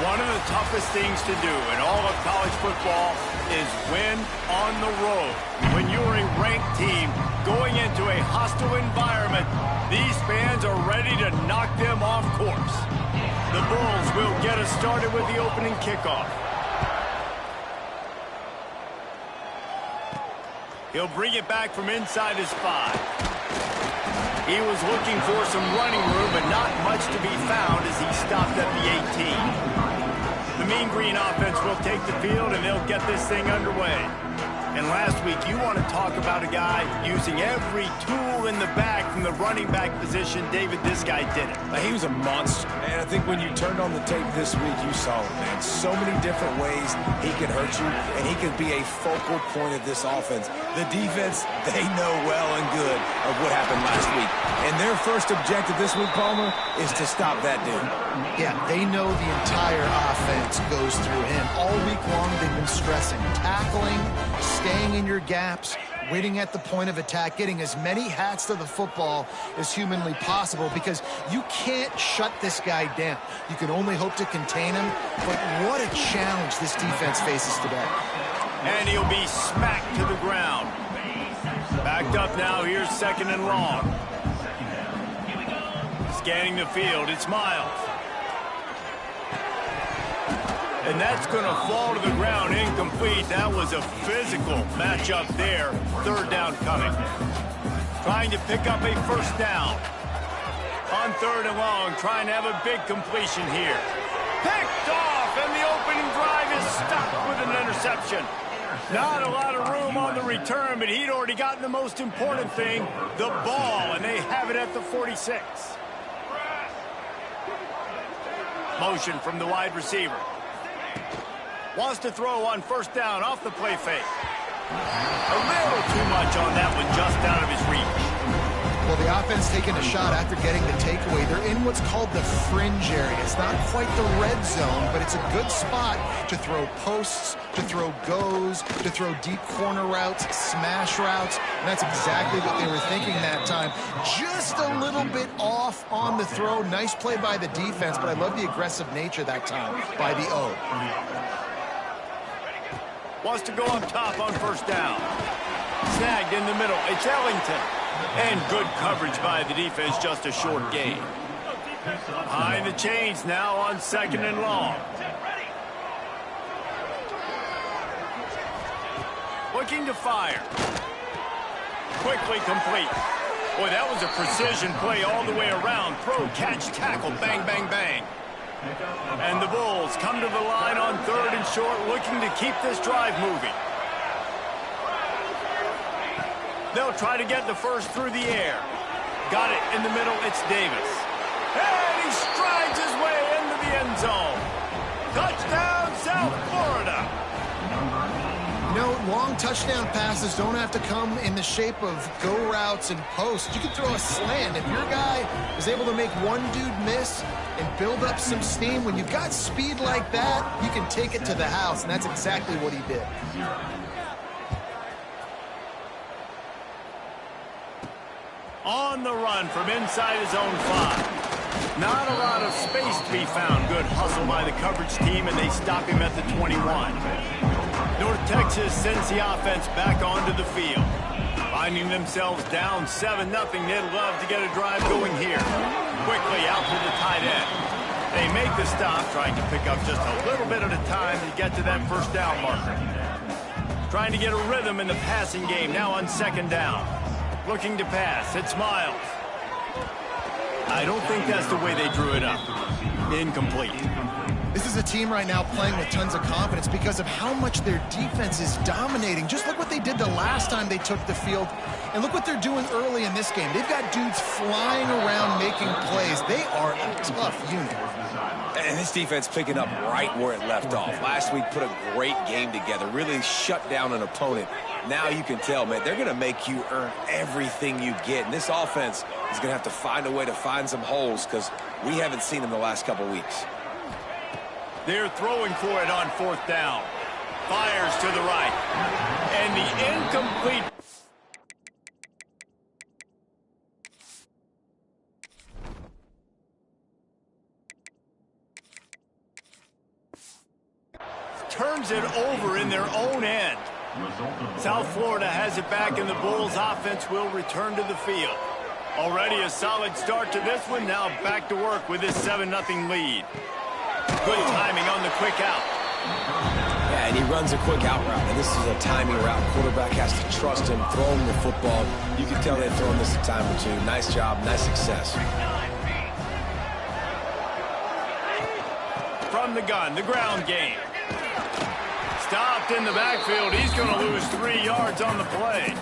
One of the toughest things to do in all of college football is win on the road. When you're a ranked team going into a hostile environment, these fans are ready to knock them off course. The Bulls will get us started with the opening kickoff. He'll bring it back from inside his 5. He was looking for some running room, but not much to be found as he stopped at the 18. The Mean Green offense will take the field, and they'll get this thing underway. And last week, you want to talk about a guy using every tool in the bag from the running back position. David, this guy did it. He was a monster, man. I think when you turned on the tape this week, you saw it, man. So many different ways he can hurt you, and he can be a focal point of this offense. The defense, they know well and good of what happened last week. And their first objective this week, Palmer, is to stop that dude. Yeah, they know the entire offense goes through him. All week long, they've been stressing tackling, staying in your gaps, waiting at the point of attack, getting as many hats to the football as humanly possible, because you can't shut this guy down. You can only hope to contain him, but what a challenge this defense faces today. And he'll be smacked to the ground. Backed up now, here's 2nd and long. Scanning the field, it's Miles. And that's going to fall to the ground, incomplete. That was a physical matchup there. 3rd down coming. Trying to pick up a 1st down. On 3rd and long, trying to have a big completion here. Picked off, and the opening drive is stopped with an interception. Not a lot of room on the return, but he'd already gotten the most important thing, the ball, and they have it at the 46. Motion from the wide receiver. Wants to throw on 1st down off the play fake. A little too much on that one, just out of his reach. Well, the offense taking a shot after getting the takeaway. They're in what's called the fringe area. It's not quite the red zone, but it's a good spot to throw posts, to throw goes, to throw deep corner routes, smash routes. And that's exactly what they were thinking that time. Just a little bit off on the throw. Nice play by the defense, but I love the aggressive nature that time by the O. Wants to go up top on 1st down. Snagged in the middle. It's Ellington. And good coverage by the defense, just a short gain. Behind the chains now on 2nd and long. Looking to fire. Quickly complete. Boy, that was a precision play all the way around. Throw, catch, tackle, bang, bang, bang. And the Bulls come to the line on 3rd and short, looking to keep this drive moving. They'll try to get the 1st through the air. Got it in the middle, it's Davis. And he strides his way into the end zone. Touchdown, South Florida. You know, long touchdown passes don't have to come in the shape of go routes and posts. You can throw a slant. If your guy is able to make one dude miss and build up some steam, when you've got speed like that, you can take it to the house, and that's exactly what he did. On the run from inside his own 5. Not a lot of space to be found. Good hustle by the coverage team, and they stop him at the 21. North Texas sends the offense back onto the field. Finding themselves down 7-0, they'd love to get a drive going here. Quickly out to the tight end. They make the stop, trying to pick up just a little bit at a time to get to that 1st down marker. Trying to get a rhythm in the passing game, now on 2nd down. Looking to pass, it's Miles. I don't think that's the way they drew it up. Incomplete. This is a team right now playing with tons of confidence because of how much their defense is dominating. Just look what they did the last time they took the field, and look what they're doing early in this game. They've got dudes flying around making plays. They are a tough unit. And this defense picking up right where it left off. Last week put a great game together, really shut down an opponent. Now you can tell, man, they're going to make you earn everything you get. And this offense is going to have to find a way to find some holes because we haven't seen them the last couple weeks. They're throwing for it on 4th down. Fires to the right. And the incomplete. turns it over in their own end. South Florida has it back, and the Bulls offense will return to the field. Already a solid start to this one. Now back to work with this 7-0 lead. Good timing on the quick out. Yeah, and he runs a quick out route, and this is a timing route. Quarterback has to trust him, throw him the football. You can tell they've thrown this a time or two. Nice job, nice success. From the gun, the ground game. Stopped in the backfield. He's going to lose 3 yards on the play.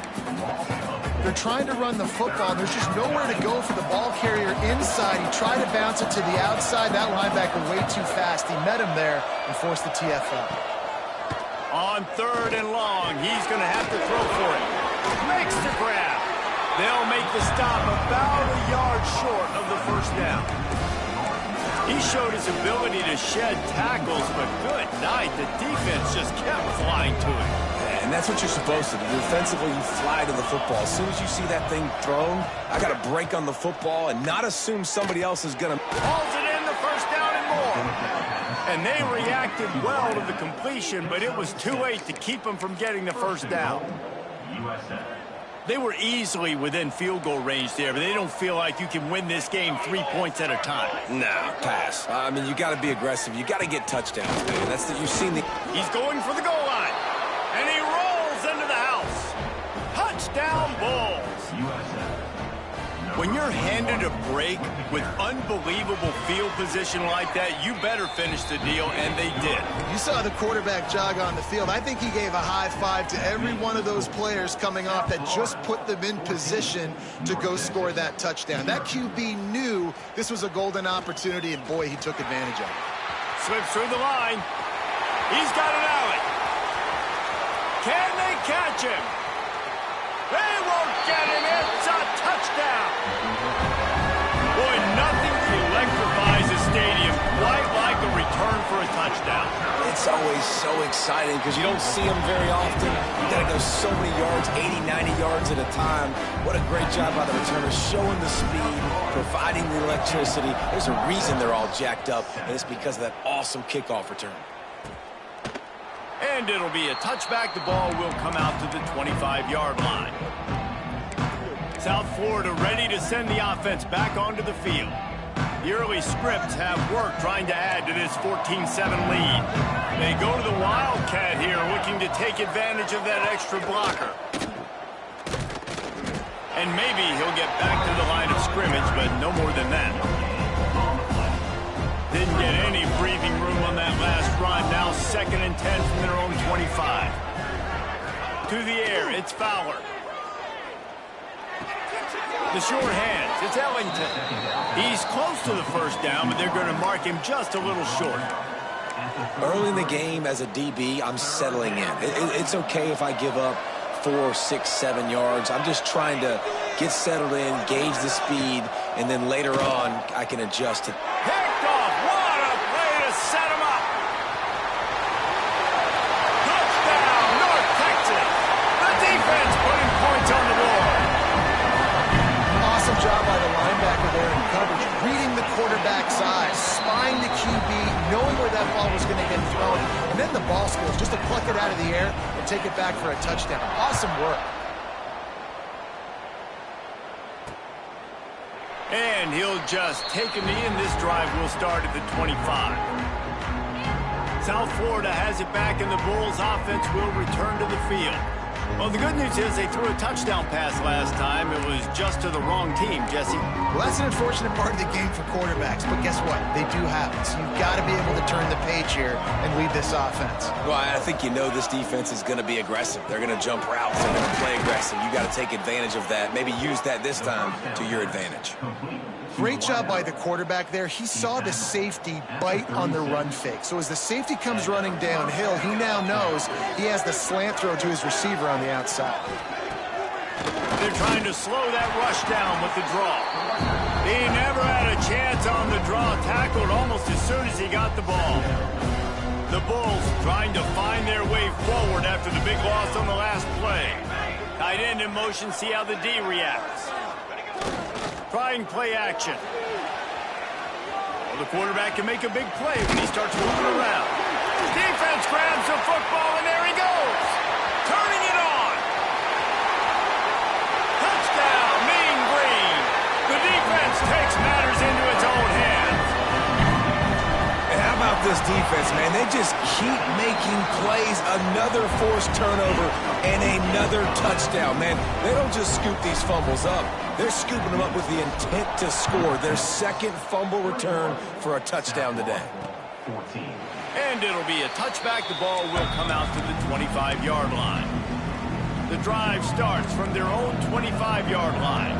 They're trying to run the football. There's just nowhere to go for the ball carrier inside. He tried to bounce it to the outside. That linebacker way too fast. He met him there and forced the TFL. On 3rd and long, he's going to have to throw for it. Makes the grab. They'll make the stop about a yard short of the first down. He showed his ability to shed tackles, but good night. The defense just kept flying to it. And that's what you're supposed to do. Defensively, you fly to the football. As soon as you see that thing thrown, I got to break on the football and not assume somebody else is going to. Hauls it in, the first down and more. And they reacted well to the completion, but it was too late to keep them from getting the first down. They were easily within field goal range there, but they don't feel like you can win this game 3 points at a time. Nah, pass. I mean, you got to be aggressive. You got to get touchdowns, man. That's that. You've seen the. He's going for the goal line, and he rolls into the house. Touchdown, Bulls. When you're handed a break with unbelievable field position like that, you better finish the deal, and they did. You saw the quarterback jog on the field. I think he gave a high five to every one of those players coming off that just put them in position to go score that touchdown. That QB knew this was a golden opportunity, and boy, he took advantage of it. Slips through the line. He's got an alley. Can they catch him? They won't get him. It's a touchdown. Boy, nothing electrifies a stadium quite like a return for a touchdown. It's always so exciting because you don't see them very often. You got to go so many yards, 80, 90 yards at a time. What a great job by the returner, showing the speed, providing the electricity. There's a reason they're all jacked up, and it's because of that awesome kickoff return. And it'll be a touchback. The ball will come out to the 25-yard line. South Florida ready to send the offense back onto the field. The early scripts have worked trying to add to this 14-7 lead. They go to the Wildcat here, looking to take advantage of that extra blocker. And maybe he'll get back to the line of scrimmage, but no more than that. Didn't get any breathing room on that last run. Now 2nd and 10 from their own 25. To the air, it's Fowler. The short hands, it's Ellington. He's close to the first down, but they're going to mark him just a little short. Early in the game, as a DB, I'm settling in. It's okay if I give up 4, 6, 7 yards. I'm just trying to get settled in, gauge the speed, and then later on, I can adjust to. Picked off. What a play to set him up. Touchdown, North Texas. The defense putting points on the board. Awesome job by the linebacker there in coverage, reading the quarterback's eyes, spying the QB, knowing where that ball was going to get thrown, and then the ball skills just to pluck it out of the air and take it back for a touchdown. Awesome work. And he'll just take a knee, and this drive will start at the 25. South Florida has it back, and the Bulls offense will return to the field. Well, the good news is they threw a touchdown pass last time. It was just to the wrong team, Jesse. Well, that's an unfortunate part of the game for quarterbacks, but guess what? They do have it. So you've got to be able to turn the page here and lead this offense. Well, I think you know this defense is going to be aggressive. They're going to jump routes. They're going to play aggressive. You got to take advantage of that. Maybe use that this time to your advantage. Great job by the quarterback there. He saw the safety bite on the run fake. So as the safety comes running downhill, he now knows he has the slant throw to his receiver on the outside. They're trying to slow that rush down with the draw. He never had a chance on the draw. Tackled almost as soon as he got the ball. The Bulls trying to find their way forward after the big loss on the last play. Tight end in motion, see how the D reacts. Trying play action. Well, the quarterback can make a big play when he starts moving around. defense grabs the football, and there he goes. Turning it on. Touchdown, Mean Green. The defense takes matters into its own hands. And how about this defense, man? They just keep making plays. Another forced turnover and another touchdown, man. They don't just scoop these fumbles up. They're scooping them up with the intent to score. Their second fumble return for a touchdown today. And it'll be a touchback. The ball will come out to the 25-yard line. The drive starts from their own 25-yard line.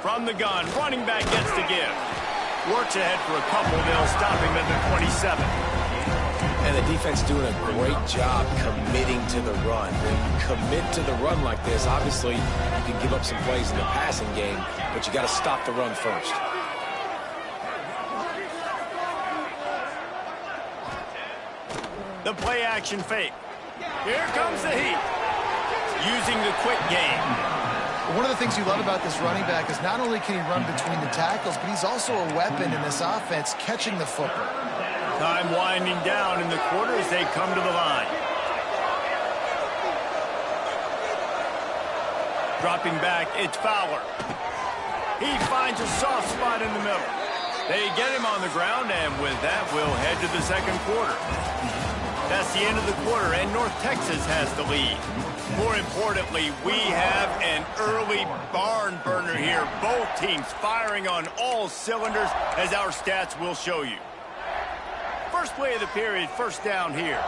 From the gun, running back gets the give. Works ahead for a couple. They'll stop him at the 27. And the defense doing a great job committing to the run. When you commit to the run like this, obviously you can give up some plays in the passing game, but you got to stop the run first. The play action fake. Here comes the heat. Using the quick game. One of the things you love about this running back is not only can he run between the tackles, but he's also a weapon in this offense catching the football. Time winding down in the quarter as they come to the line. Dropping back, it's Fowler. He finds a soft spot in the middle. They get him on the ground, and with that, we'll head to the second quarter. That's the end of the quarter, and North Texas has the lead. More importantly, we have an early barn burner here. Both teams firing on all cylinders, as our stats will show you. First play of the period, first down here.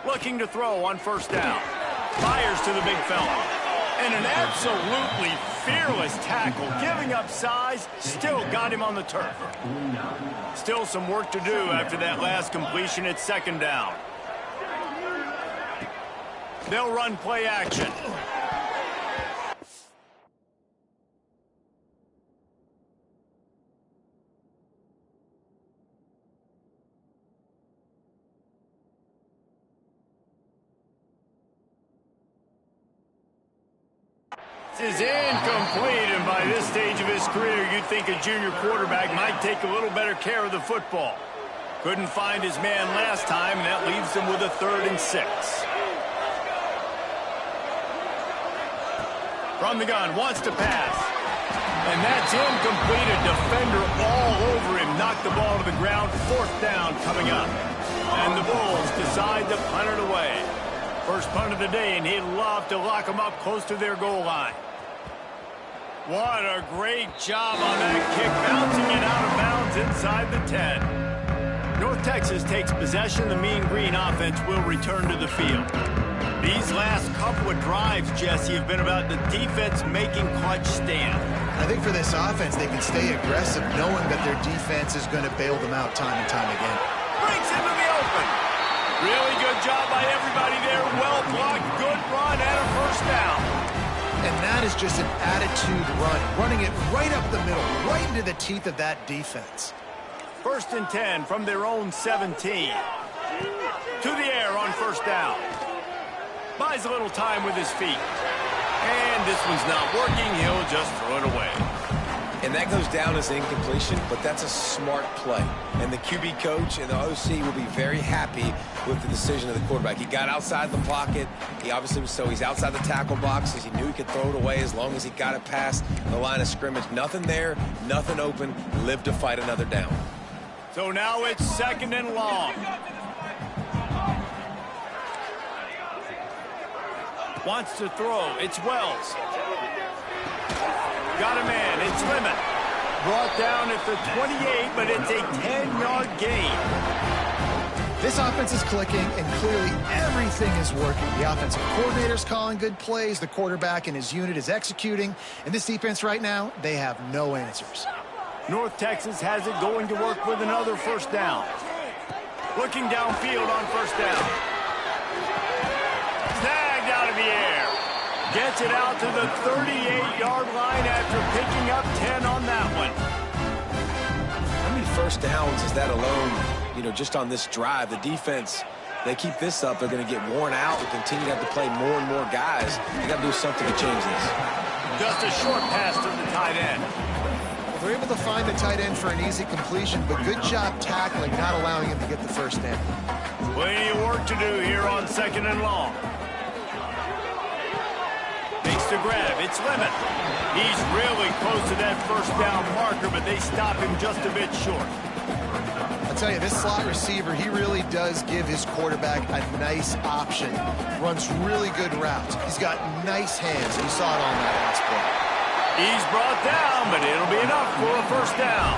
Looking to throw on first down. Fires to the big fella. And an absolutely fearless tackle. Giving up size, still got him on the turf. Still some work to do after that last completion at second down. They'll run play action. Is incomplete, and by this stage of his career, you'd think a junior quarterback might take a little better care of the football. Couldn't find his man last time, and that leaves him with a 3rd and 6. From the gun, wants to pass. And that's incomplete. A defender all over him. Knocked the ball to the ground. 4th down coming up. And the Bulls decide to punt it away. First punt of the day, and he'd love to lock them up close to their goal line. What a great job on that kick, bouncing it out of bounds inside the 10. North Texas takes possession. The Mean Green offense will return to the field. These last couple of drives, Jesse, have been about the defense making clutch stand. I think for this offense, they can stay aggressive knowing that their defense is going to bail them out time and time again. Breaks into the open. Really good job by everybody there. Well blocked, good run, and a first down. And that is just an attitude run, running it right up the middle, right into the teeth of that defense. 1st and 10 from their own 17. To the air on first down. Buys a little time with his feet. And this one's not working. He'll just throw it away. And that goes down as incompletion, but that's a smart play. And the QB coach and the OC will be very happy with the decision of the quarterback. He got outside the pocket. He obviously was he's outside the tackle boxes. He knew he could throw it away as long as he got it past the line of scrimmage. Nothing there, nothing open. Lived to fight another down. So now it's 2nd and long. Wants to throw. It's Wells. Got a man. It's Lemon. Brought down at the 28, but it's a 10-yard gain. This offense is clicking, and clearly everything is working. The offensive coordinator's calling good plays. The quarterback and his unit is executing. And this defense right now, they have no answers. North Texas has it going to work with another first down. Looking downfield on first down. Snagged out of the air. Gets it out to the 38-yard line after picking up 10 on that one. How many first downs is that alone, just on this drive? The defense, they keep this up, they're going to get worn out and continue to have to play more and more guys. You got to do something to change this. Just a short pass to the tight end. They're able to find the tight end for an easy completion, but good job tackling, not allowing him to get the first down. Plenty of work to do here on 2nd and long. Makes the grab. It's Lemon. He's really close to that first down marker, but they stop him just a bit short. I'll tell you, this slot receiver, he really does give his quarterback a nice option. Runs really good routes. He's got nice hands. You saw it on that last play. He's brought down, but it'll be enough for a first down.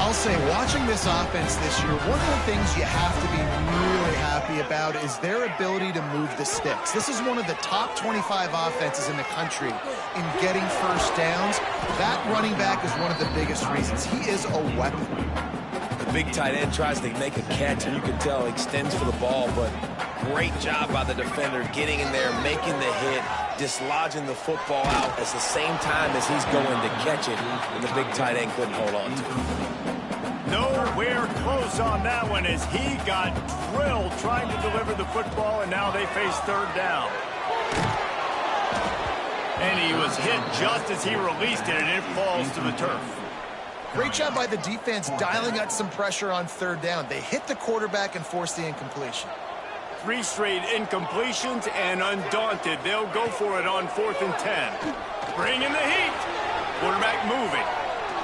I'll say, watching this offense this year, one of the things you have to be really happy about is their ability to move the sticks. This is one of the top 25 offenses in the country in getting first downs. That running back is one of the biggest reasons. He is a weapon. The big tight end tries to make a catch, and you can tell he extends for the ball, but great job by the defender getting in there, making the hit, dislodging the football out at the same time as he's going to catch it, and the big tight end couldn't hold on to it. Nowhere close on that one as he got drilled trying to deliver the football, and now they face third down. And he was hit just as he released it, and it falls to the turf. Great job by the defense dialing up some pressure on third down. They hit the quarterback and forced the incompletion. 3 straight incompletions, and undaunted, they'll go for it on 4th and 10. Bring in the heat. Quarterback moving.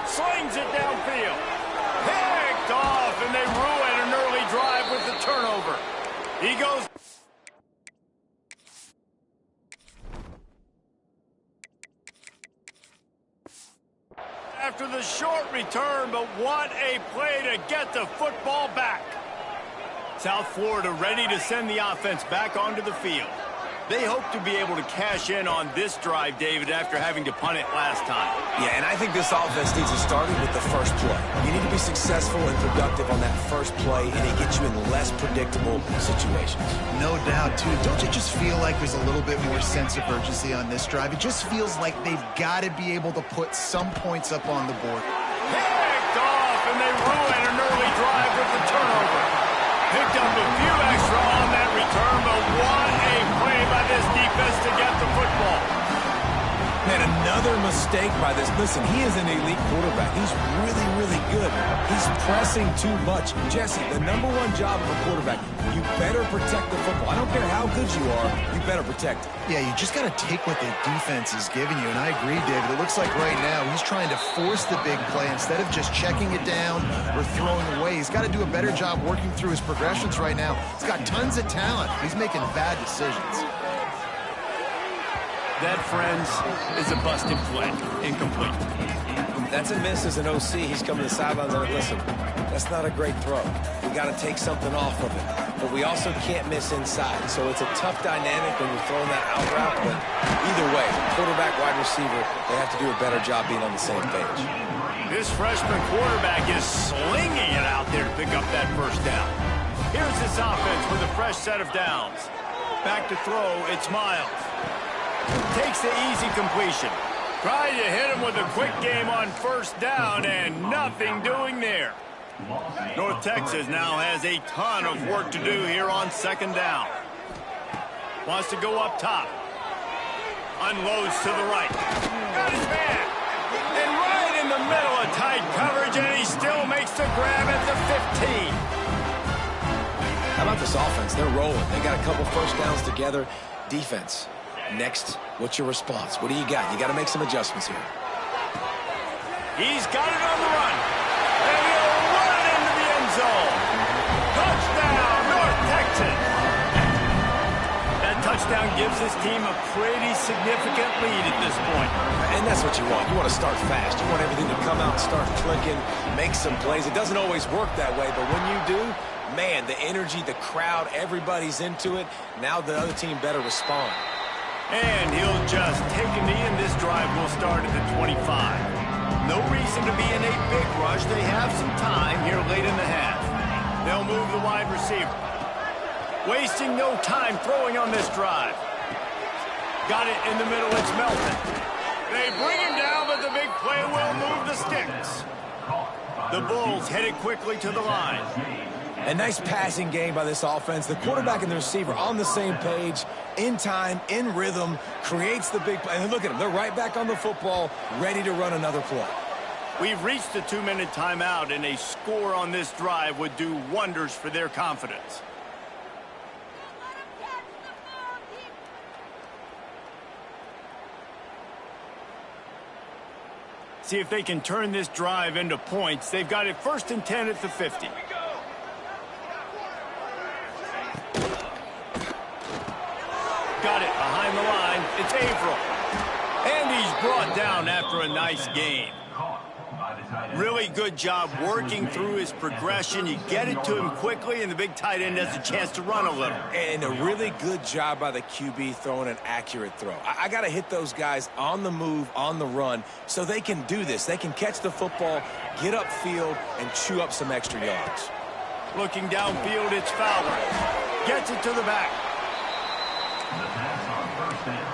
Slings it downfield. Picked off, and they ruin an early drive with the turnover. He goes. After the short return, but what a play to get the football back. South Florida ready to send the offense back onto the field. They hope to be able to cash in on this drive, David, after having to punt it last time. Yeah, and I think this offense needs to start with the first play. You need to be successful and productive on that first play, and it gets you in less predictable situations. No doubt, too. Don't you just feel like there's a little bit more sense of urgency on this drive? It just feels like they've got to be able to put some points up on the board. Picked off, and they ruin an early drive with the turnover. Picked up a few extra on that return, but what a play by this defense to get the football. And another mistake by this. Listen, he is an elite quarterback. He's really, really good. He's pressing too much. Jesse, the #1 job of a quarterback, you better protect the football. I don't care how good you are, you better protect it. Yeah, you just got to take what the defense is giving you, and I agree, David. It looks like right now he's trying to force the big play instead of just checking it down or throwing away. He's got to do a better job working through his progressions right now. He's got tons of talent. He's making bad decisions. That, friends, is a busted play. Incomplete. That's a miss as an OC. He's coming to the sidelines and listen, that's not a great throw. We got to take something off of it. But we also can't miss inside. So it's a tough dynamic when you're throwing that out route. But either way, quarterback, wide receiver, they have to do a better job being on the same page. This freshman quarterback is slinging it out there to pick up that first down. Here's this offense with a fresh set of downs. Back to throw, it's Miles. Takes the easy completion. Trying to hit him with a quick game on first down, and nothing doing there. North Texas now has a ton of work to do here on 2nd down. Wants to go up top. Unloads to the right. Got his man. And right in the middle of tight coverage, and he still makes the grab at the 15. How about this offense? They're rolling. They got a couple first downs together. Defense. Next, what's your response? What do you got? You got to make some adjustments here. He's got it on the run. And he'll run it into the end zone. Touchdown, North Texas. That touchdown gives his team a pretty significant lead at this point. And that's what you want. You want to start fast. You want everything to come out and start clicking, make some plays. It doesn't always work that way, but when you do, Man, the energy, the crowd, everybody's into it. Now the other team better respond. And he'll just take a knee, and this drive will start at the 25. No reason to be in a big rush. They have some time here late in the half. They'll move the wide receiver. Wasting no time throwing on this drive. Got it in the middle. It's Melton. They bring him down, but the big play will move the sticks. The Bulls headed quickly to the line. A nice passing game by this offense. The quarterback and the receiver on the same page, in time, in rhythm, creates the big play. And look at them. They're right back on the football, ready to run another play. We've reached the 2-minute timeout, and a score on this drive would do wonders for their confidence. See if they can turn this drive into points. They've got it 1st and 10 at the 50. Got it behind the line. It's Averill. And he's brought down after a nice gain. Really good job working through his progression. You get it to him quickly, and the big tight end has a chance to run a little. And a really good job by the QB throwing an accurate throw. I got to hit those guys on the move, on the run, so they can do this. They can catch the football, get upfield, and chew up some extra yards. Looking downfield, it's Fowler. Gets it to the back. The pass on 1st down.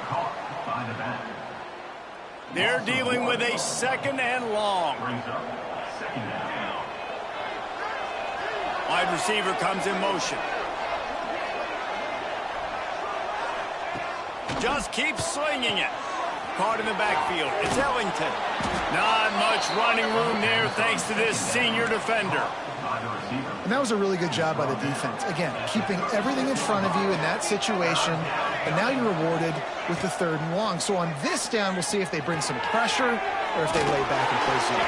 Caught by the back. They're dealing with a 2nd and long. Brings up 2nd down. Wide receiver comes in motion. Just keeps slinging it. Caught in the backfield. It's Ellington. Not much running room there thanks to this senior defender. And that was a really good job by the defense. Again, keeping everything in front of you in that situation, and now you're rewarded with the 3rd and long. So on this down, we'll see if they bring some pressure or if they lay back and play zone.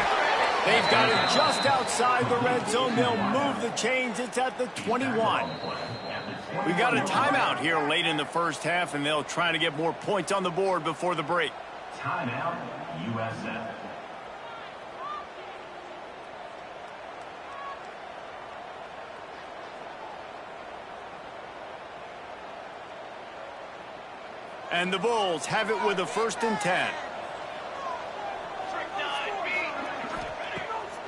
They've got it just outside the red zone. They'll move the chains. It's at the 21. We got a timeout here late in the 1st half, and they'll try to get more points on the board before the break. Timeout, USF. And the Bulls have it with a 1st and 10.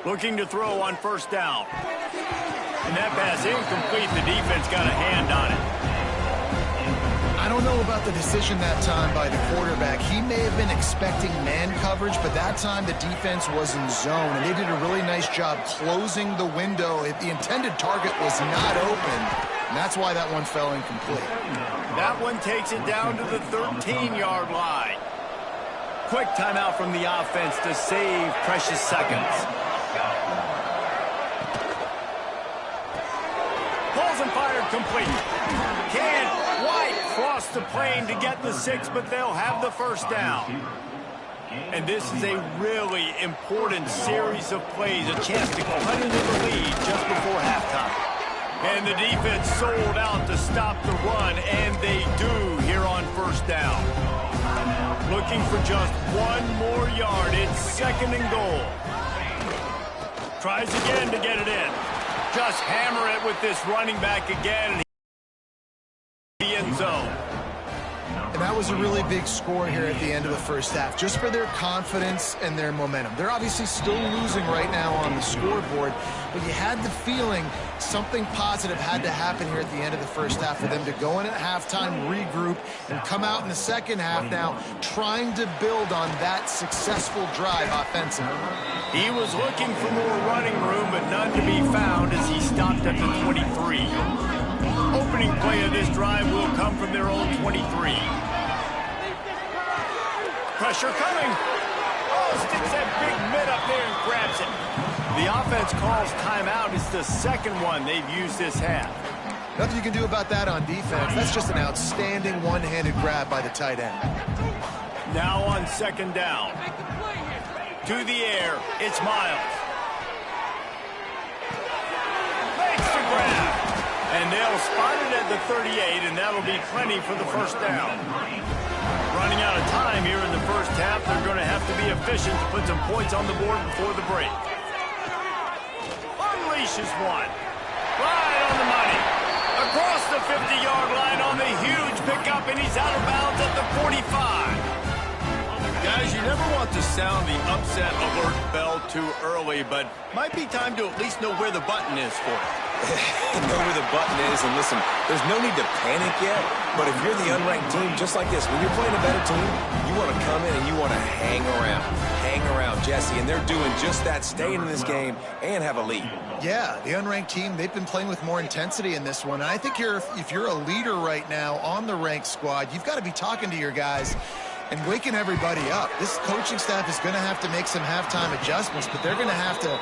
Looking to throw on 1st down. And that pass incomplete. The defense got a hand on it. I don't know about the decision that time by the quarterback. He may have been expecting man coverage, but that time the defense was in zone, and they did a really nice job closing the window. The intended target was not open, and that's why that one fell incomplete. That one takes it down to the 13-yard line. Quick timeout from the offense to save precious seconds. Pulls and fired complete. Can't quite cross the plane to get the 6, but they'll have the 1st down. And this is a really important series of plays, a chance to cut into the lead just before halftime. And the defense sold out to stop the run, and they do here on 1st down. Looking for just 1 more yard. It's 2nd and goal. Tries again to get it in. Just hammer it with this running back again. The end zone. And that was a really big score here at the end of the 1st half, just for their confidence and their momentum. They're obviously still losing right now on the scoreboard, but you had the feeling something positive had to happen here at the end of the 1st half for them to go in at halftime, regroup, and come out in the 2nd half now trying to build on that successful drive offensively. He was looking for more running room, but none to be found as he stopped at the 23. Opening play of this drive will come from their own 23. Pressure coming. Oh, sticks that big mid up there and grabs it. The offense calls timeout. It's the 2nd one they've used this half. Nothing you can do about that on defense. That's just an outstanding one-handed grab by the tight end. Now on 2nd down. To the air, it's Miles. Makes the grab. And they'll spot it at the 38, and that'll be plenty for the 1st down. Running out of time here in the 1st half. They're going to have to be efficient to put some points on the board before the break. Unleashes one. the 50-yard line on the huge pickup, and he's out of bounds at the 45. Guys, you never want to sound the upset alert bell too early, but might be time to at least know where the button is for it. Know where the button is, and listen, there's no need to panic yet, but if you're the unranked team, just like this, when you're playing a better team, you want to come in and you want to hang around, Jesse, and they're doing just that, staying in this game and have a lead. Yeah, the unranked team, they've been playing with more intensity in this one, and I think if you're a leader right now on the ranked squad, you've got to be talking to your guys and waking everybody up. This coaching staff is going to have to make some halftime adjustments, but they're going to have to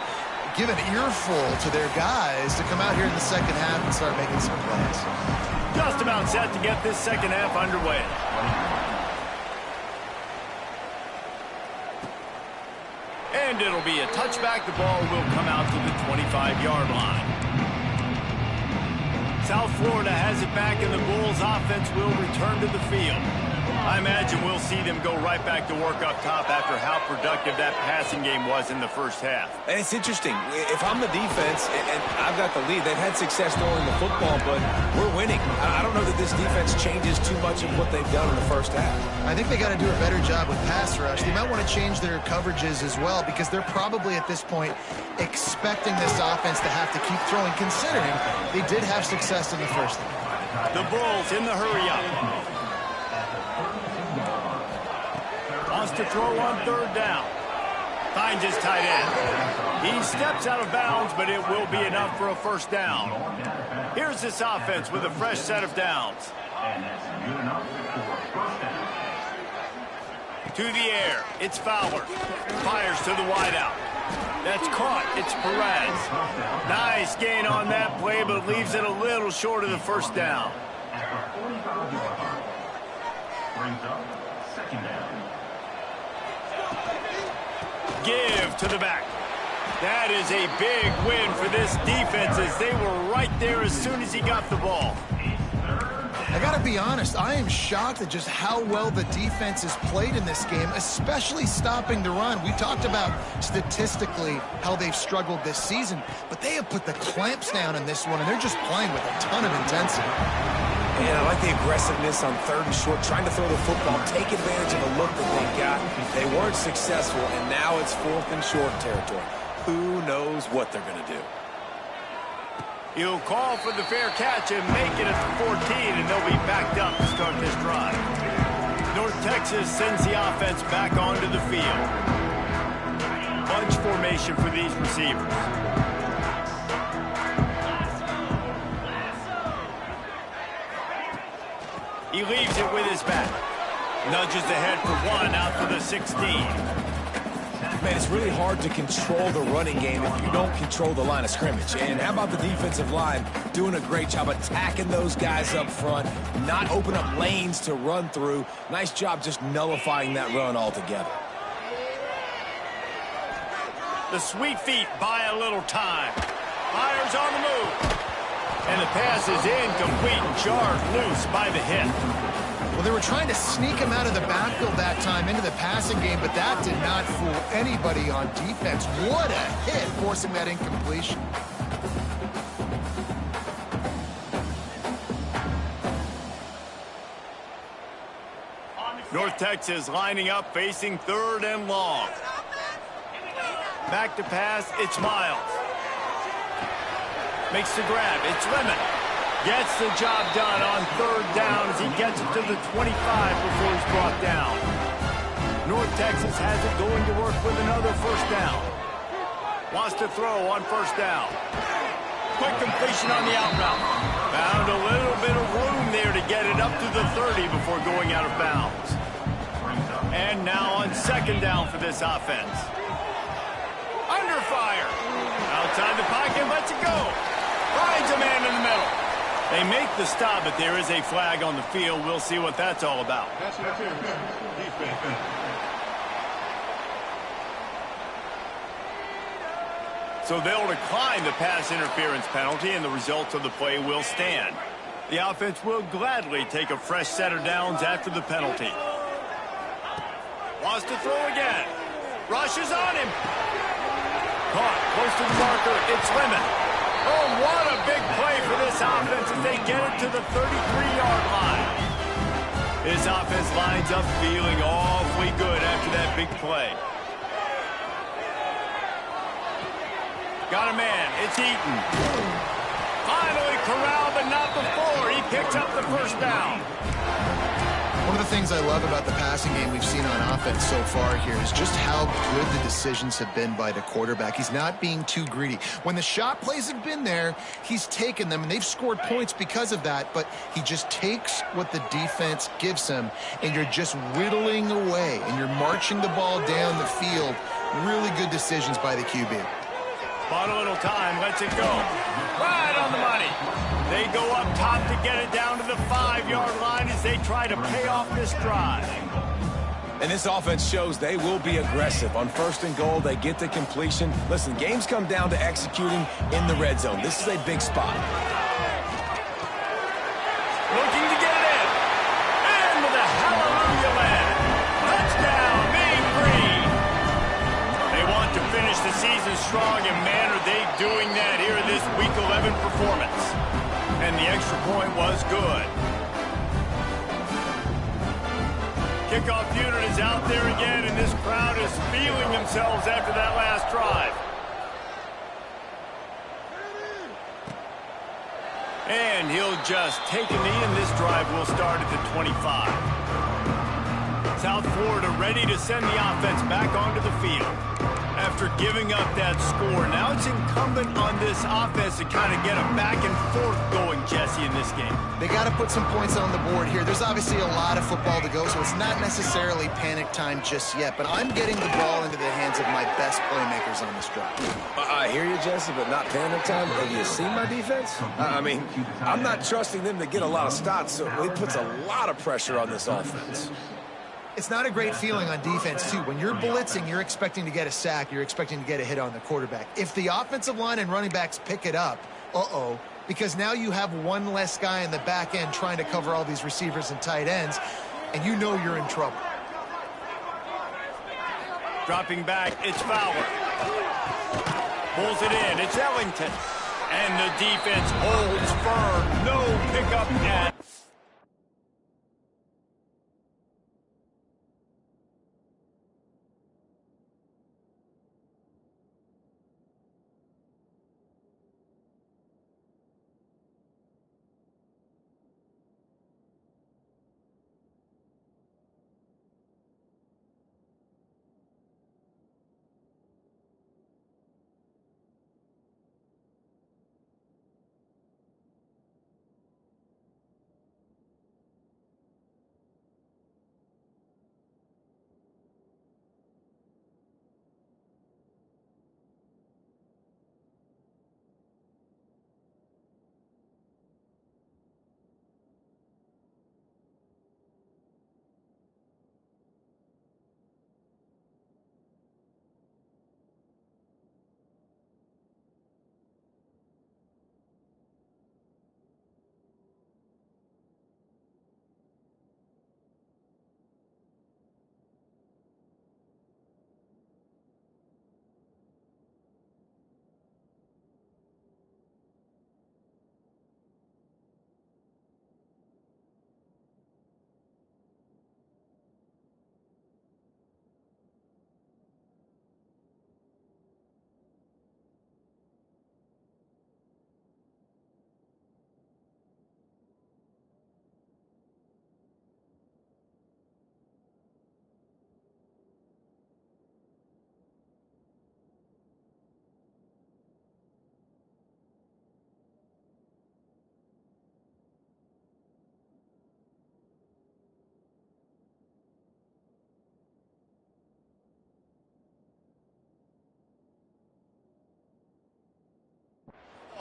give an earful to their guys to come out here in the second half and start making some plays. Just about set to get this second half underway. And it'll be a touchback. The ball will come out to the 25-yard line. South Florida has it back, and the Bulls offense will return to the field. I imagine we'll see them go right back to work up top after how productive that passing game was in the first half. And it's interesting. If I'm the defense and I've got the lead, they've had success throwing the football, but we're winning. I don't know that this defense changes too much of what they've done in the first half. I think they got to do a better job with pass rush. They might want to change their coverages as well, because they're probably at this point expecting this offense to have to keep throwing, considering they did have success in the first half. The Bulls in the hurry-up. Wants to throw on third down. Finds his tight end. He steps out of bounds, but it will be enough for a first down. Here's this offense with a fresh set of downs. And that's good enough for first down. To the air. It's Fowler. Fires to the wideout. That's caught. It's Perez. Nice gain on that play, but leaves it a little short of the first down. At the 45-yard line. Brings up second down. Give to the back. That is a big win for this defense, as they were right there as soon as he got the ball. I got to be honest, I am shocked at just how well the defense has played in this game, especially stopping the run. We talked about statistically how they've struggled this season, but they have put the clamps down in this one, and they're just playing with a ton of intensity. And I like the aggressiveness on third and short, trying to throw the football, take advantage of the look that they got. They weren't successful, and now it's fourth and short territory. Who knows what they're going to do? He'll call for the fair catch and make it at the 14, and they'll be backed up to start this drive. North Texas sends the offense back onto the field. Bunch formation for these receivers. He leaves it with his back. Nudges ahead for one, out for the 16. Man, it's really hard to control the running game if you don't control the line of scrimmage. And how about the defensive line doing a great job attacking those guys up front, not open up lanes to run through. Nice job just nullifying that run altogether. The sweet feet buy a little time. Fires on the move. And the pass is incomplete and jarred loose by the hit. Well, they were trying to sneak him out of the backfield that time into the passing game, but that did not fool anybody on defense. What a hit, forcing that incompletion. North Texas lining up, facing third and long. Back to pass, it's Miles. Makes the grab, it's Lemon. Gets the job done on third down as he gets it to the 25 before he's brought down. North Texas has it going to work with another first down. Wants to throw on first down. Quick completion on the out route. Found a little bit of room there to get it up to the 30 before going out of bounds. And now on second down for this offense. Under fire. Outside the pocket, lets it go. Finds a man in the middle. They make the stop, but there is a flag on the field. We'll see what that's all about. So they'll decline the pass interference penalty, and the results of the play will stand. The offense will gladly take a fresh set of downs after the penalty. Wants to throw again. Rushes on him. Caught close to the marker. It's Lemon. Oh, what a big play for this offense as they get it to the 33-yard line. This offense lines up feeling awfully good after that big play. Got a man. It's Eaton. Finally corralled, but not before. He picks up the first down. One of the things I love about the passing game we've seen on offense so far here is just how good the decisions have been by the quarterback. He's not being too greedy. When the shot plays have been there, he's taken them, and they've scored points because of that, but he just takes what the defense gives him, and you're just whittling away, and you're marching the ball down the field. Really good decisions by the QB. Bought a little time, lets it go. Right on the money. They go up top to get it down to the 5-yard line as they try to pay off this drive. And this offense shows they will be aggressive. On 1st and goal, they get the completion. Listen, games come down to executing in the red zone. This is a big spot. Looking to get it in. And with a hallelujah land. Touchdown, Mean Green. They want to finish the season strong, and man, are they doing that here in this Week 11 performance. And the extra point was good. Kickoff unit is out there again, and this crowd is feeling themselves after that last drive. And he'll just take a knee, and this drive will start at the 25. South Florida ready to send the offense back onto the field. After giving up that score, now it's incumbent on this offense to kind of get a back and forth going, Jesse, in this game. They got to put some points on the board here. There's obviously a lot of football to go, so it's not necessarily panic time just yet, but I'm getting the ball into the hands of my best playmakers on this drive. I hear you, Jesse, but not panic time. Have you seen my defense? I mean, I'm not trusting them to get a lot of stops, so it puts a lot of pressure on this offense. It's not a great feeling on defense, too. When you're blitzing, you're expecting to get a sack. You're expecting to get a hit on the quarterback. If the offensive line and running backs pick it up, because now you have one less guy in the back end trying to cover all these receivers and tight ends, and you know you're in trouble. Dropping back, it's Fowler. Pulls it in, it's Ellington. And the defense holds firm. No pickup at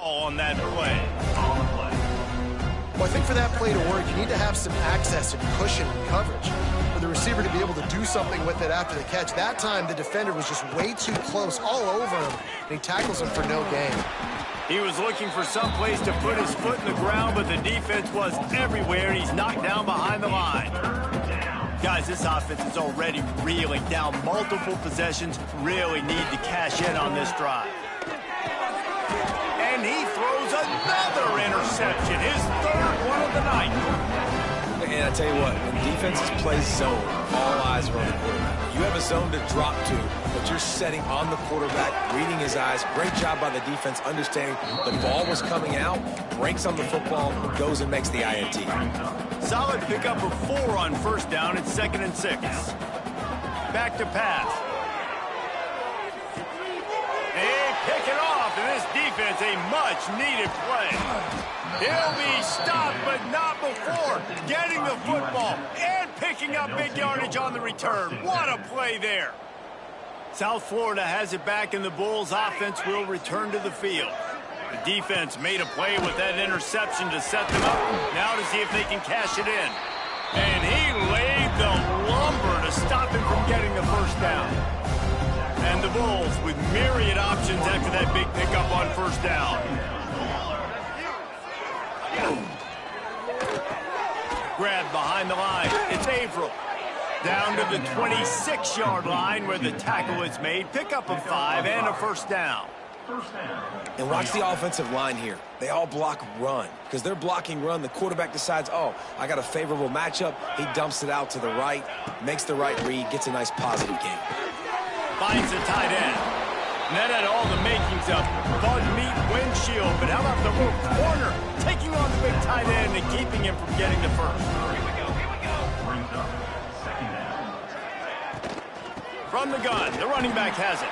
on that play. Well, I think for that play to work, you need to have some access and cushion and coverage for the receiver to be able to do something with it after the catch. That time, the defender was just way too close, all over him, and he tackles him for no gain. He was looking for some place to put his foot in the ground, but the defense was everywhere, and he's knocked down behind the line. Guys, this offense is already reeling down multiple possessions. Really need to cash in on this drive. And he throws another interception. interception, his third one of the night. And I tell you what, when defenses play zone, all eyes are on the quarterback. You have a zone to drop to, but you're setting on the quarterback, reading his eyes. Great job by the defense, understanding the ball was coming out, breaks on the football, goes and makes the INT. Solid pickup of 4 on first down and 2nd and 6. Back to pass. They pick it off, and this defense, a much-needed play. He'll be stopped, but not before getting the football and picking up big yardage on the return. What a play there. South Florida has it back, and the Bulls' offense will return to the field. The defense made a play with that interception to set them up. Now to see if they can cash it in. And he laid the lumber to stop him from getting the first down. And the Bulls with myriad options after that big pickup on first down. Grab behind the line. It's Averill. Down to the 26-yard line where the tackle is made. Pickup of 5 and a first down. And watch the offensive line here. They all block run. Because they're blocking run, the quarterback decides, oh, I got a favorable matchup. He dumps it out to the right, makes the right read, gets a nice positive gain. Finds the tight end. And that had all the makings of bug meat windshield. But how about the little corner taking on the big tight end and keeping him from getting the first? Here we go. Brings up 2nd down. From the gun, the running back has it.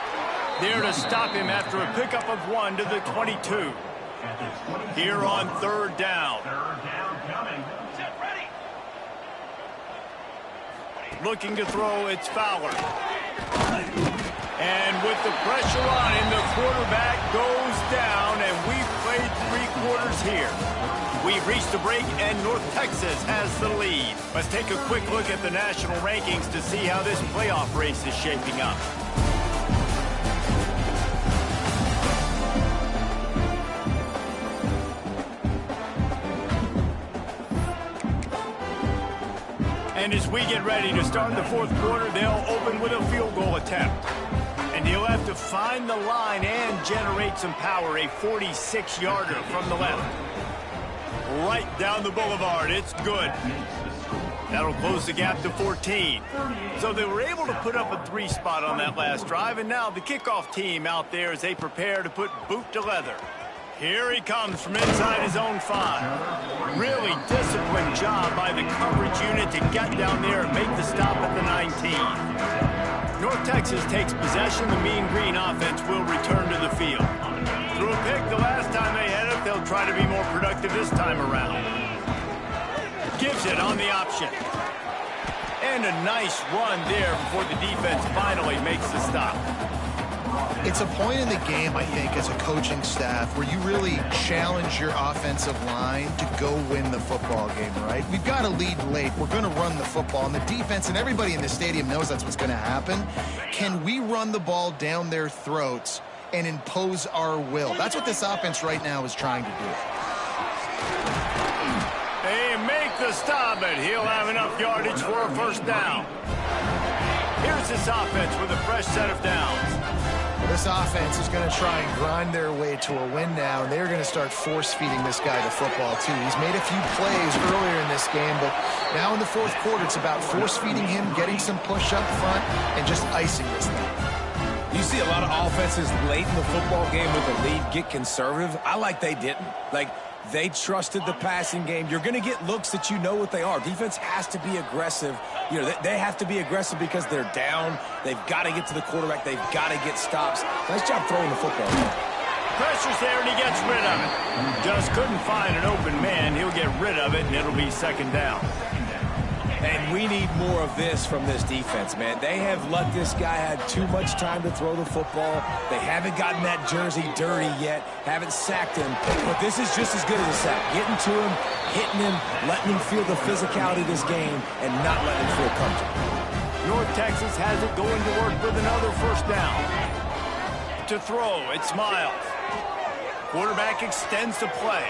There to stop him after a pickup of 1 to the 22. Here on 3rd down. 3rd down coming. Looking to throw, it's Fowler. And with the pressure on him, the quarterback goes down, and we've played 3 quarters here. We've reached the break, and North Texas has the lead. Let's take a quick look at the national rankings to see how this playoff race is shaping up. And as we get ready to start the 4th quarter, they'll open with a field goal attempt. And he'll have to find the line and generate some power. A 46-yarder from the left. Right down the boulevard. It's good. That'll close the gap to 14. So they were able to put up a 3 spot on that last drive. And now the kickoff team out there as they prepare to put boot to leather. Here he comes from inside his own 5. Really disciplined job by the coverage unit to get down there and make the stop at the 19. North Texas takes possession. The Mean Green offense will return to the field. Threw a pick the last time they had it. They'll try to be more productive this time around. Gives it on the option. And a nice run there before the defense finally makes the stop. It's a point in the game, I think, as a coaching staff where you really challenge your offensive line to go win the football game, right? We've got to lead late. We're going to run the football. And the defense and everybody in the stadium knows that's what's going to happen. Can we run the ball down their throats and impose our will? That's what this offense right now is trying to do. They make the stop, but he'll have enough yardage for a first down. Here's this offense with a fresh set of downs. This offense is going to try and grind their way to a win now, and they're going to start force-feeding this guy the football, too. He's made a few plays earlier in this game, but now in the 4th quarter, it's about force-feeding him, getting some push up front, and just icing this thing. You see a lot of offenses late in the football game with the lead get conservative. I like they didn't. Like, they trusted the passing game. You're going to get looks that you know what they are. Defense has to be aggressive. You know, they have to be aggressive because they're down. They've got to get to the quarterback. They've got to get stops. Nice job throwing the football. Pressure's there, and he gets rid of it. Just couldn't find an open man. He'll get rid of it, and it'll be 2nd down. And we need more of this from this defense, man. They have let this guy have too much time to throw the football. They haven't gotten that jersey dirty yet, haven't sacked him. But this is just as good as a sack. Getting to him, hitting him, letting him feel the physicality of this game, and not letting him feel comfortable. North Texas has it going to work with another first down. To throw, it's Miles. Quarterback extends the play.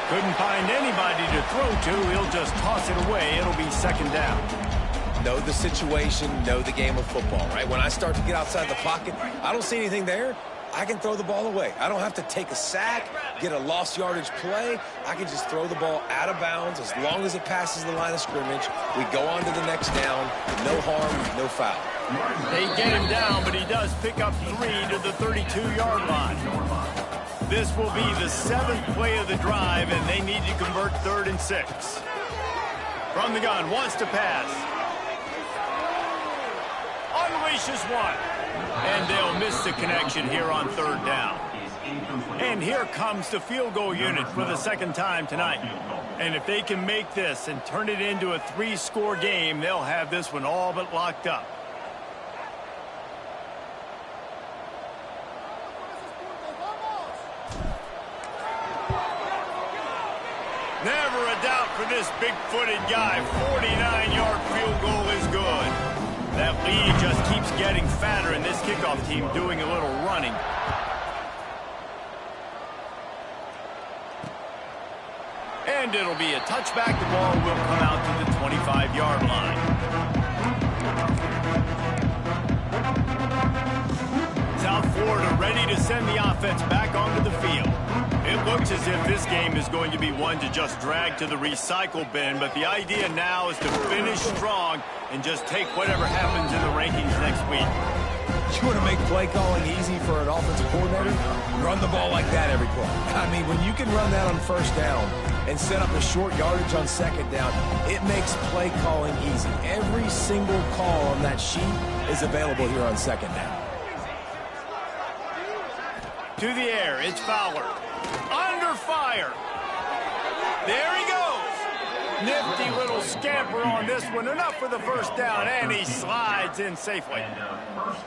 Couldn't find anybody to throw to. He'll just toss it away. It'll be 2nd down. Know the situation, know the game of football, right? When I start to get outside the pocket, I don't see anything there. I can throw the ball away. I don't have to take a sack, get a lost yardage play. I can just throw the ball out of bounds as long as it passes the line of scrimmage. We go on to the next down. No harm, no foul. They get him down, but he does pick up 3 to the 32-yard line. This will be the 7th play of the drive, and they need to convert 3rd and 6. From the gun, wants to pass. Unleashes one. And they'll miss the connection here on 3rd down. And here comes the field goal unit for the 2nd time tonight. And if they can make this and turn it into a 3-score game, they'll have this one all but locked up. Never a doubt for this big-footed guy. 49-yard field goal is good. That lead just keeps getting fatter, and this kickoff team doing a little running. And it'll be a touchback. The ball will come out to the 25-yard line. South Florida ready to send the offense back onto the field. It looks as if this game is going to be one to just drag to the recycle bin, but the idea now is to finish strong and just take whatever happens in the rankings next week. You want to make play calling easy for an offensive coordinator? Run the ball like that every play. I mean, when you can run that on 1st down and set up a short yardage on 2nd down, it makes play calling easy. Every single call on that sheet is available here on 2nd down. To the air, it's Fowler. Under fire. There he goes. Nifty little scamper on this one. Enough for the 1st down, and he slides in safely.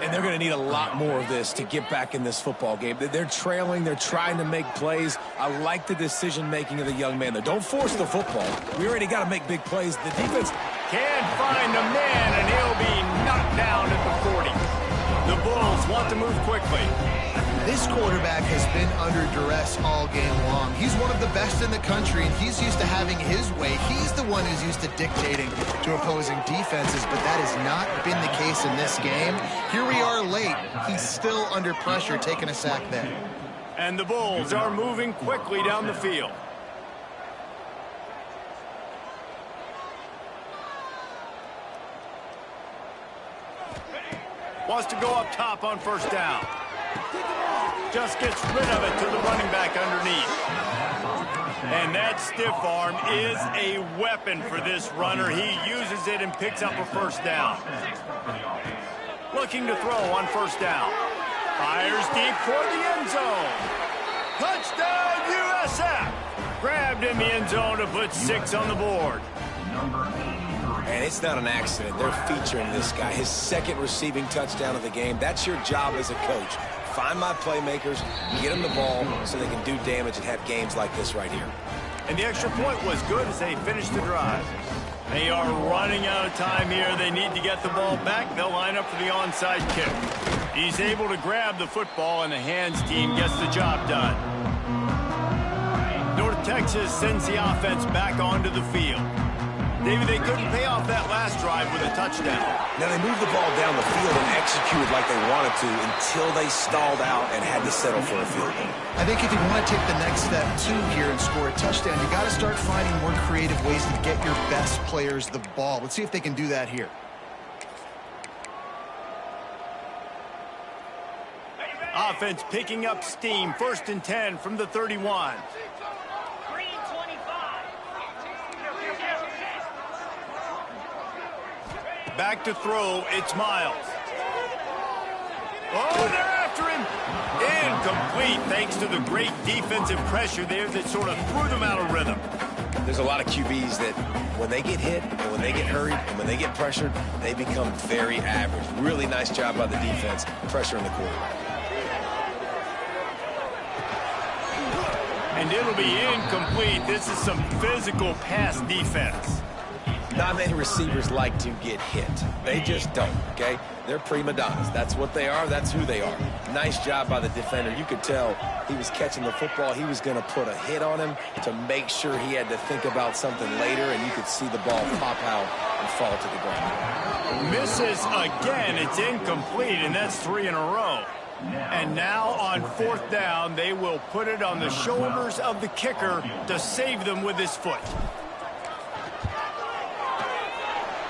And they're going to need a lot more of this to get back in this football game. They're trailing. They're trying to make plays. I like the decision-making of the young man. Don't force the football. We already got to make big plays. The defense can't find a man, and he'll be knocked down at the 40. The Bulls want to move quickly. This quarterback has been under duress all game long. He's one of the best in the country, and he's used to having his way. He's the one who's used to dictating to opposing defenses, but that has not been the case in this game. Here we are late. He's still under pressure, taking a sack there. And the Bulls are moving quickly down the field. Wants to go up top on 1st down. Just gets rid of it to the running back underneath. And that stiff arm is a weapon for this runner. He uses it and picks up a 1st down. Looking to throw on 1st down. Fires deep for the end zone. Touchdown, USF. Grabbed in the end zone to put 6 on the board. And it's not an accident. They're featuring this guy. His 2nd receiving touchdown of the game. That's your job as a coach. Find my playmakers, get them the ball so they can do damage and have games like this right here. And the extra point was good as they finished the drive. They are running out of time here. They need to get the ball back. They'll line up for the onside kick. He's able to grab the football, and the hands team gets the job done. North Texas sends the offense back onto the field. David, they couldn't pay off that last drive with a touchdown. Now, they moved the ball down the field and executed like they wanted to until they stalled out and had to settle for a field goal. I think if you want to take the next step, too, here and score a touchdown, you got to start finding more creative ways to get your best players the ball. Let's see if they can do that here. Offense picking up steam. 1st and 10 from the 31. Back to throw, it's Miles. Oh, they're after him. Incomplete, thanks to the great defensive pressure there that sort of threw them out of rhythm. There's a lot of QBs that when they get hit and when they get hurried and when they get pressured, they become very average. Really nice job by the defense, pressuring the quarterback. And it'll be incomplete. This is some physical pass defense. Not many receivers like to get hit. They just don't, okay? They're prima donnas. That's what they are. That's who they are. Nice job by the defender. You could tell he was catching the football. He was going to put a hit on him to make sure he had to think about something later, and you could see the ball pop out and fall to the ground. Misses again. It's incomplete, and that's 3 in a row. And now on 4th down, they will put it on the shoulders of the kicker to save them with his foot.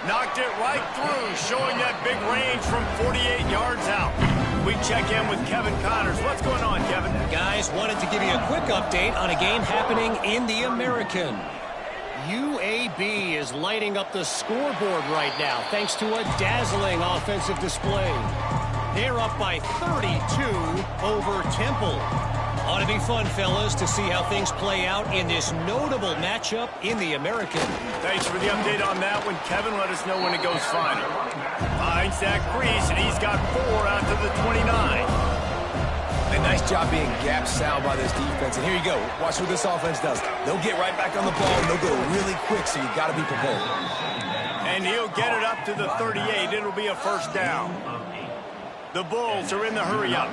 Knocked it right through, showing that big range from 48 yards out. We check in with Kevin Connors. What's going on, Kevin? Guys, wanted to give you a quick update on a game happening in the American. UAB is lighting up the scoreboard right now thanks to a dazzling offensive display. They're up by 32 over Temple. Ought to be fun, fellas, to see how things play out in this notable matchup in the American. Thanks for the update on that one, Kevin. Let us know when it goes final. Finds that crease, and he's got 4 out to the 29. A nice job being gap sound by this defense. And here you go. Watch what this offense does. They'll get right back on the ball, and they'll go really quick, so you got to be prepared. And he'll get it up to the 38. It'll be a first down. The Bulls are in the hurry-up.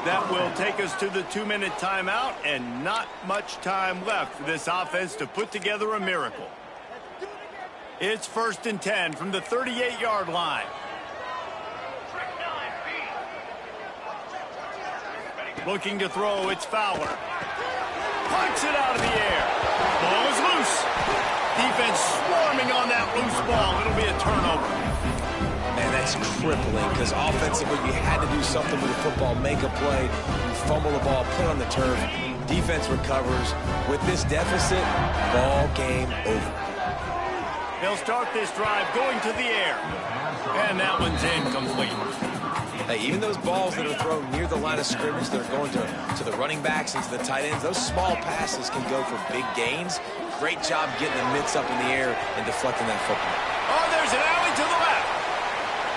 That will take us to the 2-minute timeout, and not much time left for this offense to put together a miracle. It's 1st and 10 from the 38-yard line. Looking to throw, it's Fowler. Punts it out of the air. Ball is loose. Defense swarming on that loose ball. It'll be a turnover. Man, that's crippling because offensively you had to do something with the football, make a play, you fumble the ball, put it on the turf, defense recovers. With this deficit, ball game over. They'll start this drive going to the air. And that one's incomplete. Hey, even those balls that are thrown near the line of scrimmage that are going to the running backs and to the tight ends, those small passes can go for big gains. Great job getting the mitts up in the air and deflecting that football. Oh, there's an alley to the left.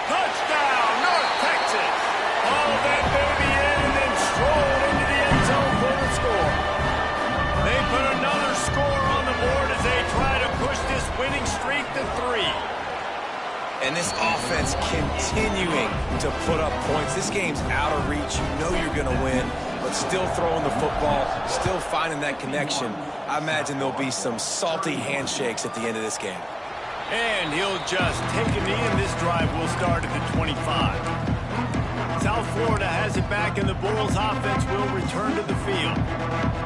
Touchdown, North Texas. All that baby in and then strolled into the end zone for the score. They put another score on the board as they try to push this winning streak to 3. And this offense continuing to put up points. This game's out of reach. You know you're going to win, but still throwing the football, still finding that connection. I imagine there'll be some salty handshakes at the end of this game. And he'll just take a knee, and this drive will start at the 25. South Florida has it back, and the Bulls offense will return to the field.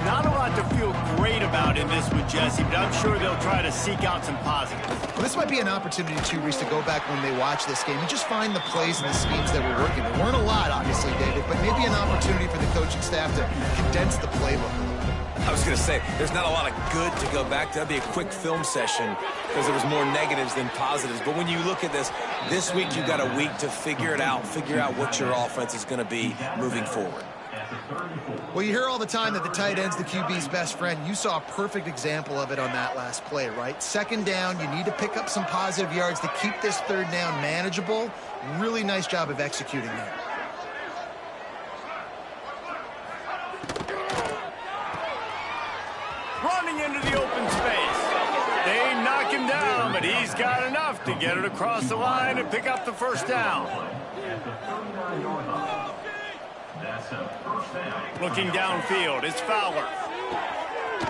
Not a lot to feel great about in this with Jesse, but I'm sure they'll try to seek out some positives. Well, this might be an opportunity, too, Reese, to go back when they watch this game and just find the plays and the schemes that were working. There weren't a lot, obviously, David, but maybe an opportunity for the coaching staff to condense the playbook a little bit. I was going to say, there's not a lot of good to go back to. That'd be a quick film session because there was more negatives than positives. But when you look at this week you've got a week to figure it out, figure out what your offense is going to be moving forward. Well, you hear all the time that the tight end's the QB's best friend. You saw a perfect example of it on that last play, right? 2nd down, you need to pick up some positive yards to keep this 3rd down manageable. Really nice job of executing there. Running into the open space. They knock him down, but he's got enough to get it across the line and pick up the first down. Looking downfield, it's Fowler.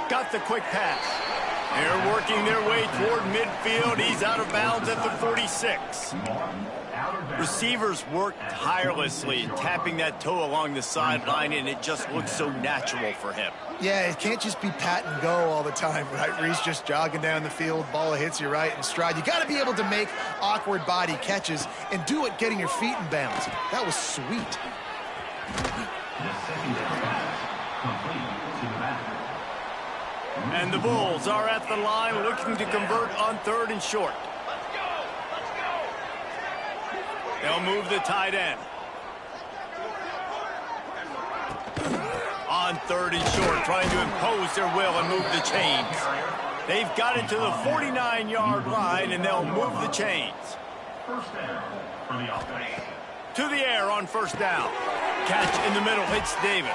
Got the quick pass. They're working their way toward midfield. He's out of bounds at the 46. Receivers work tirelessly, tapping that toe along the sideline, and it just looks so natural for him. Yeah, it can't just be pat and go all the time, right? Reese just jogging down the field, ball hits you right in stride. You got to be able to make awkward body catches and do it getting your feet in bounds. That was sweet. And the Bulls are at the line looking to convert on 3rd and short. They'll move the tight end. On 3rd and short, trying to impose their will and move the chains. They've got it to the 49-yard line, and they'll move the chains. To the air on 1st down. Catch in the middle, hits Davis.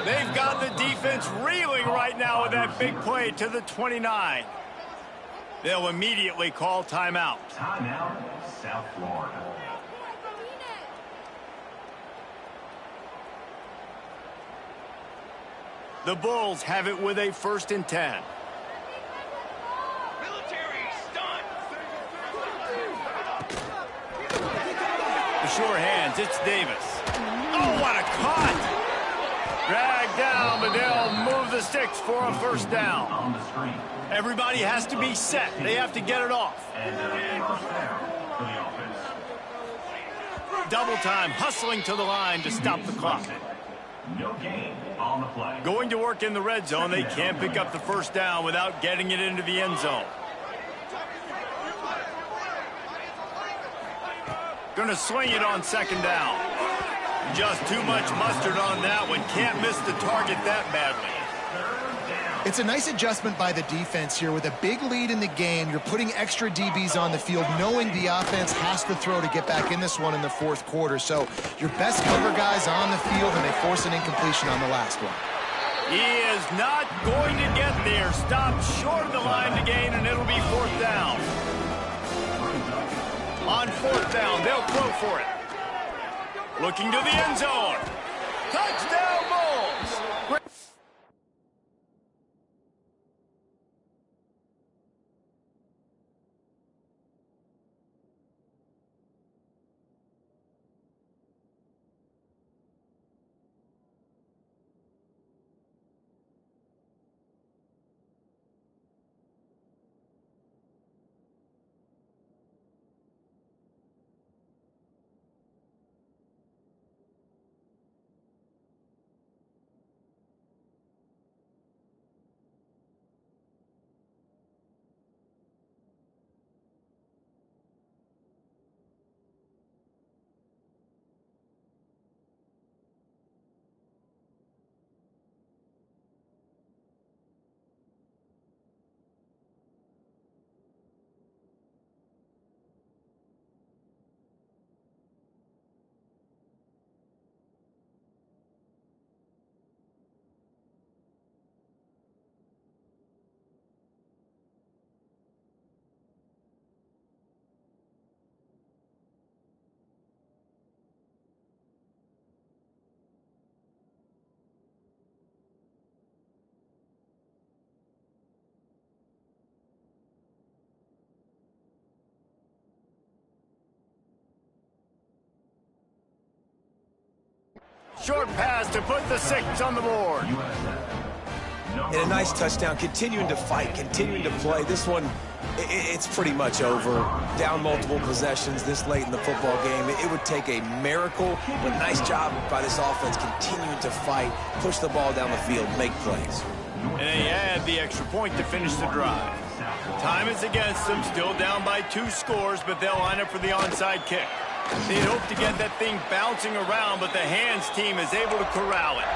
They've got the defense reeling right now with that big play to the 29. They'll immediately call timeout. Timeout, South Florida. The Bulls have it with a 1st and 10. The sure hands, it's Davis. Oh, what a cut! Dragged down, but they'll move the sticks for a first down. On the screen. Everybody has to be set. They have to get it off. And first down for the offense. Double time, hustling to the line to stop the clock. No gain on the play. Going to work in the red zone, they can't pick up the first down without getting it into the end zone. Gonna swing it on second down. Just too much mustard on that one. Can't miss the target that badly. It's a nice adjustment by the defense here. With a big lead in the game, you're putting extra DBs on the field, knowing the offense has to throw to get back in this one in the fourth quarter. So your best cover guys on the field, and they force an incompletion on the last one. He is not going to get there. Stopped short of the line to gain, and it'll be fourth down. On fourth down, they'll throw for it. Looking to the end zone. Touchdown, Bulls! Short pass to put the 6 on the board. And a nice touchdown, continuing to fight, continuing to play. This one, it's pretty much over. Down multiple possessions this late in the football game. It would take a miracle, but nice job by this offense continuing to fight, push the ball down the field, make plays. And they add the extra point to finish the drive. Time is against them, still down by 2 scores, but they'll line up for the onside kick. They hope to get that thing bouncing around, but the hands team is able to corral it.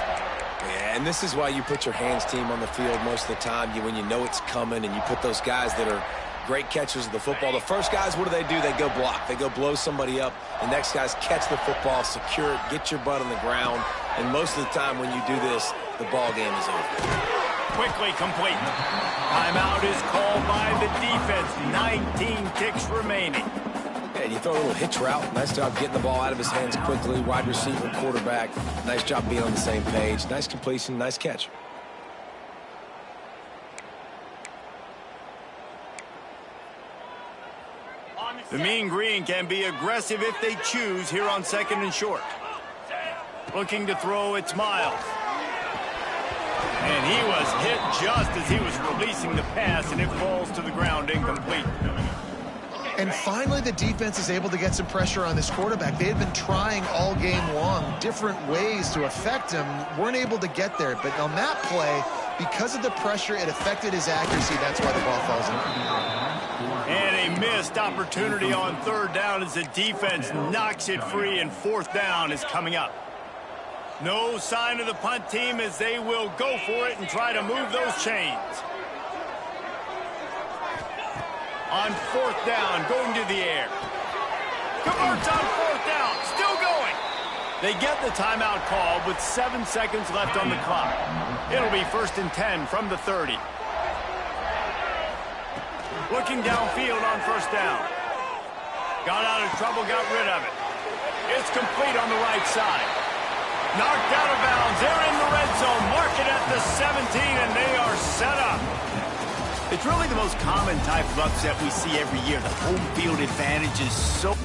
Yeah, and this is why you put your hands team on the field most of the time, when you know it's coming, and you put those guys that are great catchers of the football. The first guys, what do? They go block. They go blow somebody up. The next guys catch the football, secure it, get your butt on the ground. And most of the time when you do this, the ball game is over. Quickly complete. Timeout is called by the defense. 19 ticks remaining. Yeah, you throw a little hitch route. Nice job getting the ball out of his hands quickly. Wide receiver, quarterback. Nice job being on the same page. Nice completion, nice catch. The Mean Green can be aggressive if they choose here on second and short. Looking to throw, it's Miles. And he was hit just as he was releasing the pass, and it falls to the ground incomplete. And finally, the defense is able to get some pressure on this quarterback. They had been trying all game long different ways to affect him. Weren't able to get there. But on that play, because of the pressure, it affected his accuracy. That's why the ball falls in. And a missed opportunity on third down as the defense knocks it free, and fourth down is coming up. No sign of the punt team as they will go for it and try to move those chains. On fourth down, going to the air. Converts on fourth down, still going. They get the timeout called with 7 seconds left on the clock. It'll be 1st and 10 from the 30. Looking downfield on first down. Got out of trouble, got rid of it. It's complete on the right side. Knocked out of bounds. They're in the red zone. Mark it at the 17, and they are set up. It's really the most common type of upset we see every year. The home field advantage is so...